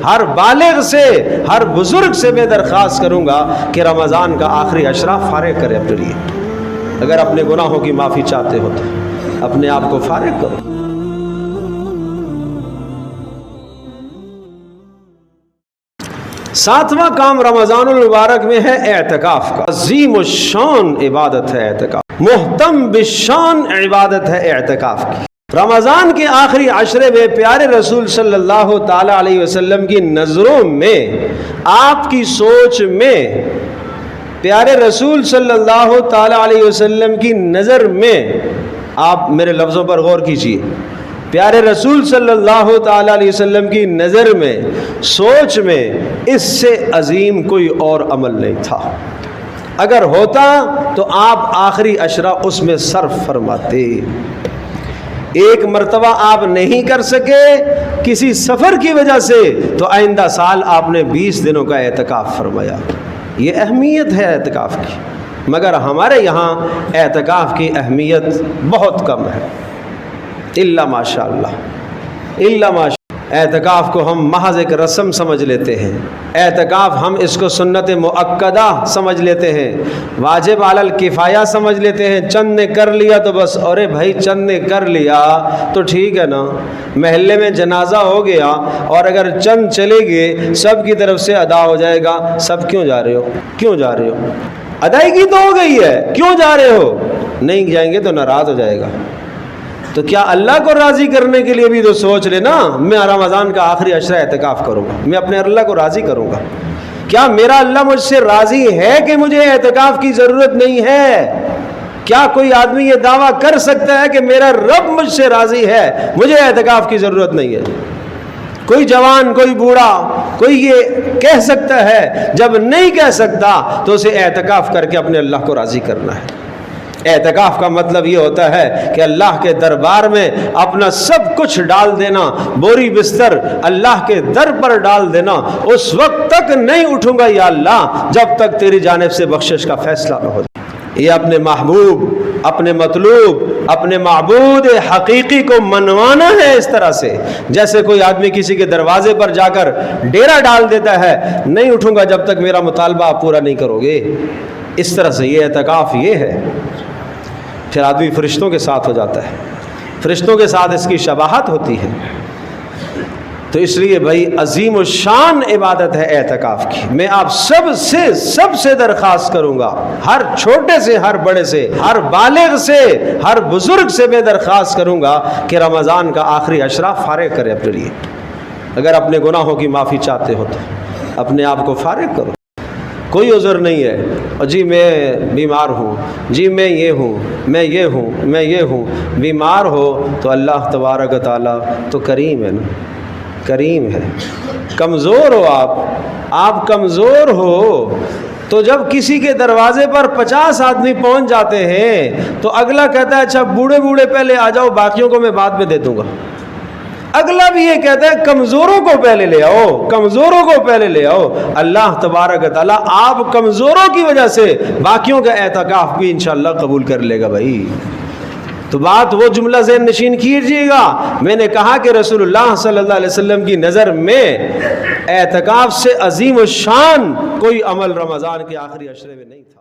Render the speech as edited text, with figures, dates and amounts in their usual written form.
ہر بالغ سے، ہر بزرگ سے میں درخواست کروں گا کہ رمضان کا آخری عشرہ فارغ کرے اپنے لیے۔ اگر اپنے گناہوں کی معافی چاہتے ہو تو اپنے آپ کو فارغ کرو۔ ساتواں کام رمضان المبارک میں ہے اعتکاف کا۔ عظیم الشان عبادت ہے اعتکاف، محتم بالشان عبادت ہے اعتکاف کی۔ رمضان کے آخری عشرے میں پیارے رسول صلی اللہ تعالی علیہ وسلم کی نظروں میں، آپ کی سوچ میں، پیارے رسول صلی اللہ تعالی علیہ وسلم کی نظر میں، آپ میرے لفظوں پر غور کیجیے، پیارے رسول صلی اللہ تعالی علیہ وسلم کی نظر میں، سوچ میں، اس سے عظیم کوئی اور عمل نہیں تھا۔ اگر ہوتا تو آپ آخری عشرہ اس میں صرف فرماتے۔ ایک مرتبہ آپ نہیں کر سکے کسی سفر کی وجہ سے، تو آئندہ سال آپ نے 20 دنوں کا اعتکاف فرمایا۔ یہ اہمیت ہے اعتکاف کی، مگر ہمارے یہاں اعتکاف کی اہمیت بہت کم ہے، الا ماشاء اللہ، الا ماشاء۔ اعتکاف کو ہم محض ایک رسم سمجھ لیتے ہیں، اعتکاف ہم اس کو سنت مؤکدہ سمجھ لیتے ہیں، واجب علی الکفایہ سمجھ لیتے ہیں۔ چند نے کر لیا تو بس، ارے بھائی چند نے کر لیا تو ٹھیک ہے نا، محلے میں جنازہ ہو گیا اور اگر چند چلے گئے سب کی طرف سے ادا ہو جائے گا۔ سب کیوں جا رہے ہو؟ کیوں جا رہے ہو؟ ادائیگی تو ہو گئی ہے، کیوں جا رہے ہو؟ نہیں جائیں گے تو ناراض ہو جائے گا۔ تو کیا اللہ کو راضی کرنے کے لیے بھی تو سوچ لینا، میں رمضان کا آخری عشرہ اعتکاف کروں گا، میں اپنے اللہ کو راضی کروں گا۔ کیا میرا اللہ مجھ سے راضی ہے کہ مجھے اعتکاف کی ضرورت نہیں ہے؟ کیا کوئی آدمی یہ دعویٰ کر سکتا ہے کہ میرا رب مجھ سے راضی ہے، مجھے اعتکاف کی ضرورت نہیں ہے؟ کوئی جوان، کوئی بوڑھا، کوئی یہ کہہ سکتا ہے؟ جب نہیں کہہ سکتا تو اسے اعتکاف کر کے اپنے اللہ کو راضی کرنا ہے۔ اعتکاف کا مطلب یہ ہوتا ہے کہ اللہ کے دربار میں اپنا سب کچھ ڈال دینا، بوری بستر اللہ کے در پر ڈال دینا۔ اس وقت تک نہیں اٹھوں گا یا اللہ جب تک تیری جانب سے بخشش کا فیصلہ نہ ہو جائے۔ یہ اپنے محبوب، اپنے مطلوب، اپنے معبود حقیقی کو منوانا ہے اس طرح سے، جیسے کوئی آدمی کسی کے دروازے پر جا کر ڈیرا ڈال دیتا ہے، نہیں اٹھوں گا جب تک میرا مطالبہ آپ پورا نہیں کرو گے۔ اس طرح سے یہ اعتکاف یہ ہے۔ پھر آدمی فرشتوں کے ساتھ ہو جاتا ہے، فرشتوں کے ساتھ اس کی شباہت ہوتی ہے۔ تو اس لیے بھائی عظیم الشان عبادت ہے اعتکاف کی۔ میں آپ سب سے درخواست کروں گا، ہر چھوٹے سے، ہر بڑے سے، ہر بالغ سے، ہر بزرگ سے میں درخواست کروں گا کہ رمضان کا آخری عشرہ فارغ کرے اپنے لیے۔ اگر اپنے گناہوں کی معافی چاہتے ہو تو اپنے آپ کو فارغ کرو۔ کوئی عذر نہیں ہے، جی میں بیمار ہوں، جی میں یہ ہوں، میں یہ ہوں، میں یہ ہوں۔ بیمار ہو تو اللہ تبارک و تعالیٰ تو کریم ہے نا، کریم ہے۔ کمزور ہو آپ کمزور ہو تو جب کسی کے دروازے پر 50 آدمی پہنچ جاتے ہیں تو اگلا کہتا ہے اچھا بوڑھے پہلے آ جاؤ، باقیوں کو میں بعد میں دے دوں گا۔ اگلا بھی یہ کہتا ہے کمزوروں کو پہلے لے آؤ، کمزوروں کو پہلے لے آؤ۔ اللہ تبارک و تعالیٰ آپ کمزوروں کی وجہ سے باقیوں کا اعتکاف بھی انشاءاللہ قبول کر لے گا بھائی۔ تو بات وہ جملہ ذہن نشین کیجیے گا، میں نے کہا کہ رسول اللہ صلی اللہ علیہ وسلم کی نظر میں اعتکاف سے عظیم الشان کوئی عمل رمضان کے آخری عشرے میں نہیں تھا۔